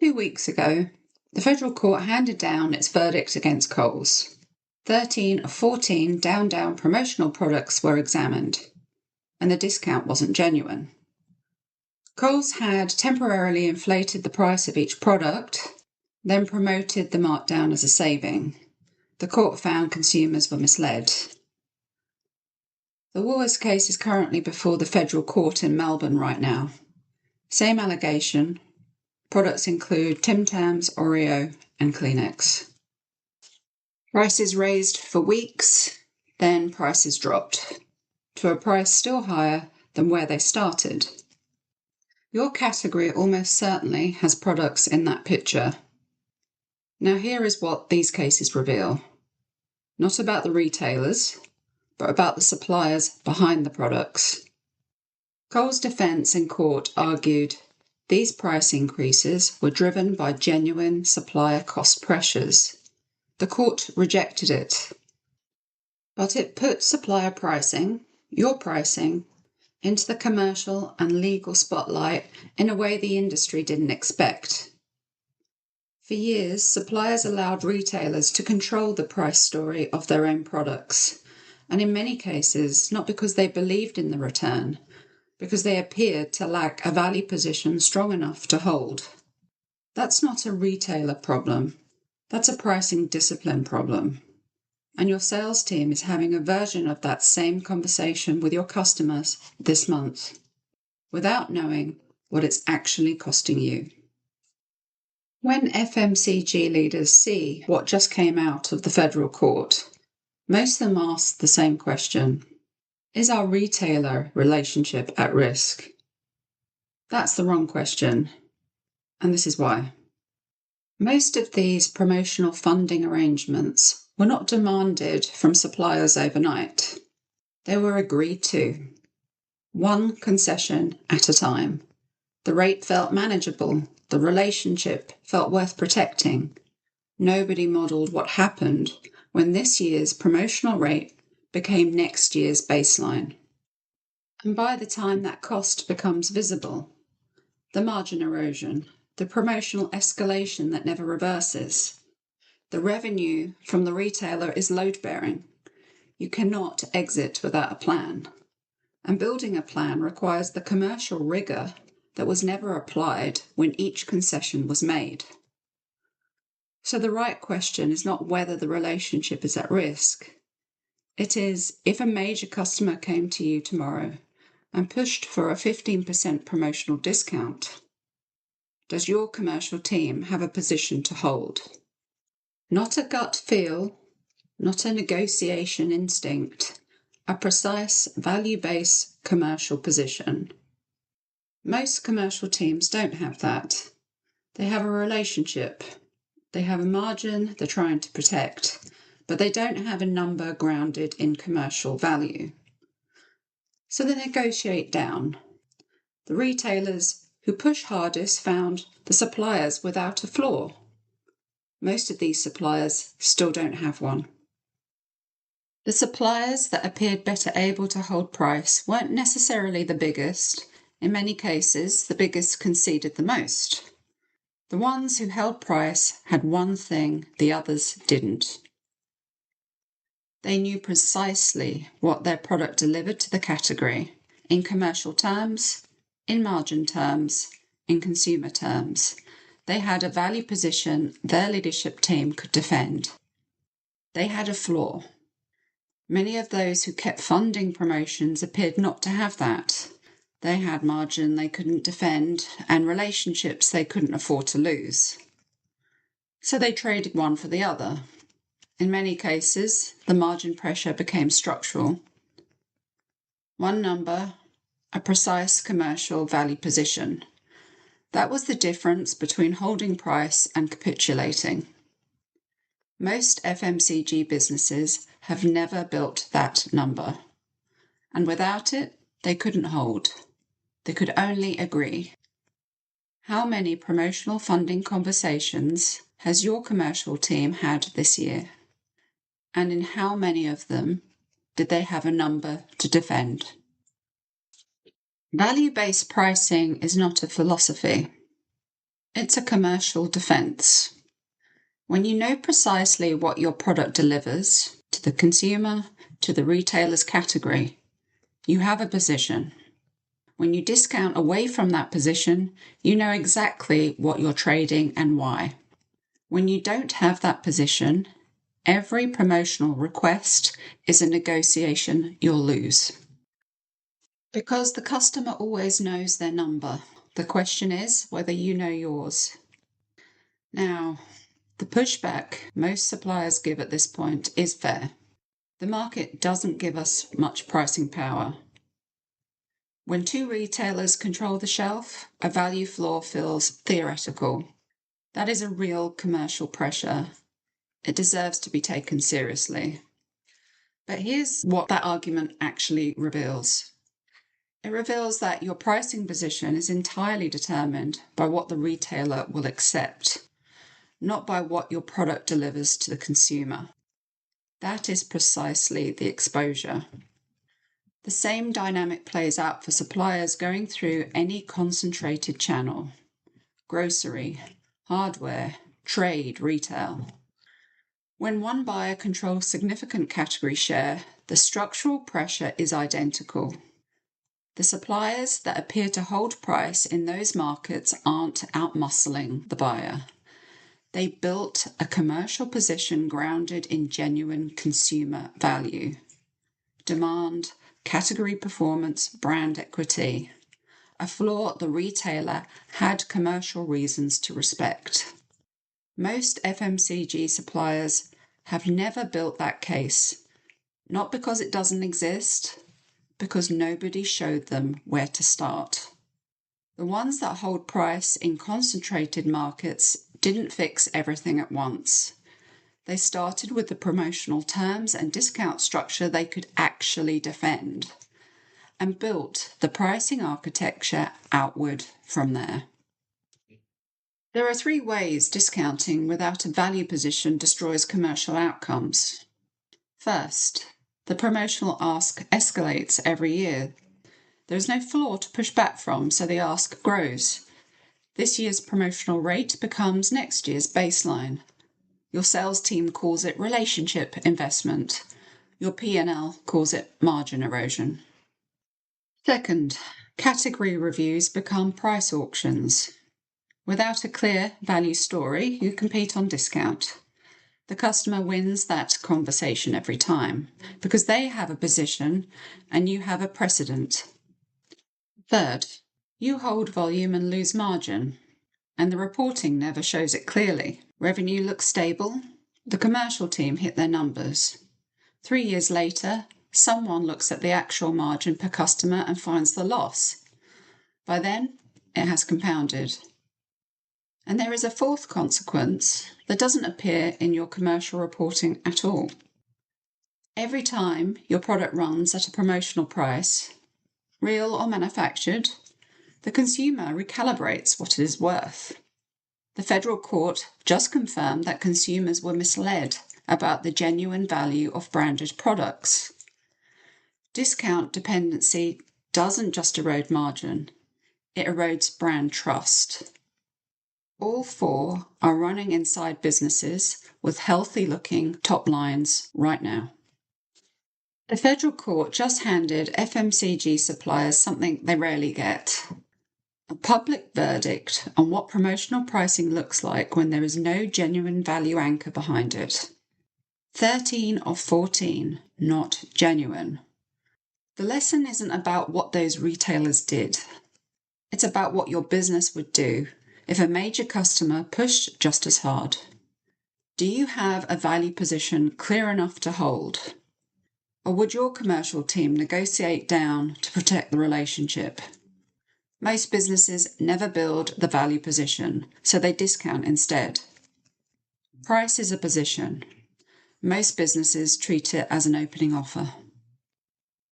2 weeks ago, the federal court handed down its verdict against Coles. 13 of 14 down promotional products were examined, and the discount wasn't genuine. Coles had temporarily inflated the price of each product, then promoted the markdown as a saving. The court found consumers were misled. The Woolworths case is currently before the federal court in Melbourne right now. Same allegation. Products include Tim Tams, Oreo, and Kleenex. Prices raised for weeks, then prices dropped to a price still higher than where they started. Your category almost certainly has products in that picture. Now here is what these cases reveal. Not about the retailers, but about the suppliers behind the products. Coles' defence in court argued these price increases were driven by genuine supplier cost pressures. The court rejected it. But it put supplier pricing, your pricing, into the commercial and legal spotlight in a way the industry didn't expect. For years, suppliers allowed retailers to control the price story of their own products, and in many cases, not because they believed in the return, because they appeared to lack a value position strong enough to hold. That's not a retailer problem. That's a pricing discipline problem. And your sales team is having a version of that same conversation with your customers this month, without knowing what it's actually costing you. When FMCG leaders see what just came out of the federal court, most of them ask the same question: is our retailer relationship at risk? That's the wrong question, and this is why. Most of these promotional funding arrangements were not demanded from suppliers overnight. They were agreed to, one concession at a time. The rate felt manageable. The relationship felt worth protecting. Nobody modelled what happened when this year's promotional rate became next year's baseline. And by the time that cost becomes visible, the margin erosion, the promotional escalation that never reverses, the revenue from the retailer is load-bearing. You cannot exit without a plan. And building a plan requires the commercial rigour that was never applied when each concession was made. So the right question is not whether the relationship is at risk. It is, if a major customer came to you tomorrow and pushed for a 15% promotional discount, does your commercial team have a position to hold? Not a gut feel, not a negotiation instinct, a precise value-based commercial position. Most commercial teams don't have that. They have a relationship. They have a margin they're trying to protect, but they don't have a number grounded in commercial value. So they negotiate down. The retailers who push hardest found the suppliers without a flaw. Most of these suppliers still don't have one. The suppliers that appeared better able to hold price weren't necessarily the biggest. In many cases, the biggest conceded the most. The ones who held price had one thing the others didn't. They knew precisely what their product delivered to the category, in commercial terms, in margin terms, in consumer terms. They had a value position their leadership team could defend. They had a flaw. Many of those who kept funding promotions appeared not to have that. They had margin they couldn't defend and relationships they couldn't afford to lose. So they traded one for the other. In many cases, the margin pressure became structural. One number, a precise commercial value position. That was the difference between holding price and capitulating. Most FMCG businesses have never built that number, and without it, they couldn't hold. They could only agree. How many promotional funding conversations has your commercial team had this year? And in how many of them did they have a number to defend? Value-based pricing is not a philosophy. It's a commercial defense. When you know precisely what your product delivers to the consumer, to the retailer's category, you have a position. When you discount away from that position, you know exactly what you're trading and why. When you don't have that position, every promotional request is a negotiation you'll lose. Because the customer always knows their number. The question is whether you know yours. Now, the pushback most suppliers give at this point is fair. The market doesn't give us much pricing power. When two retailers control the shelf, a value flaw feels theoretical. That is a real commercial pressure. It deserves to be taken seriously. But here's what that argument actually reveals. It reveals that your pricing position is entirely determined by what the retailer will accept, not by what your product delivers to the consumer. That is precisely the exposure. The same dynamic plays out for suppliers going through any concentrated channel: grocery, hardware, trade, retail. When one buyer controls significant category share, the structural pressure is identical. The suppliers that appear to hold price in those markets aren't outmuscling the buyer. They built a commercial position grounded in genuine consumer value. Demand, category performance, brand equity. A flaw the retailer had commercial reasons to respect. Most FMCG suppliers have never built that case, not because it doesn't exist, because nobody showed them where to start. The ones that hold price in concentrated markets didn't fix everything at once. They started with the promotional terms and discount structure they could actually defend, and built the pricing architecture outward from there. There are 3 ways discounting without a value position destroys commercial outcomes. First, the promotional ask escalates every year. There is no floor to push back from, so the ask grows. This year's promotional rate becomes next year's baseline. Your sales team calls it relationship investment. Your P&L calls it margin erosion. Second, category reviews become price auctions. Without a clear value story, you compete on discount. The customer wins that conversation every time because they have a position and you have a precedent. Third, you hold volume and lose margin, and the reporting never shows it clearly. Revenue looks stable. The commercial team hit their numbers. 3 years later, someone looks at the actual margin per customer and finds the loss. By then, it has compounded. And there is a fourth consequence that doesn't appear in your commercial reporting at all. Every time your product runs at a promotional price, real or manufactured, the consumer recalibrates what it is worth. The federal court just confirmed that consumers were misled about the genuine value of branded products. Discount dependency doesn't just erode margin, it erodes brand trust. All 4 are running inside businesses with healthy-looking top lines right now. The federal court just handed FMCG suppliers something they rarely get: a public verdict on what promotional pricing looks like when there is no genuine value anchor behind it. 13 of 14 not genuine. The lesson isn't about what those retailers did. It's about what your business would do if a major customer pushed just as hard. Do you have a value position clear enough to hold? Or would your commercial team negotiate down to protect the relationship? Most businesses never build the value position, so they discount instead. Price is a position. Most businesses treat it as an opening offer.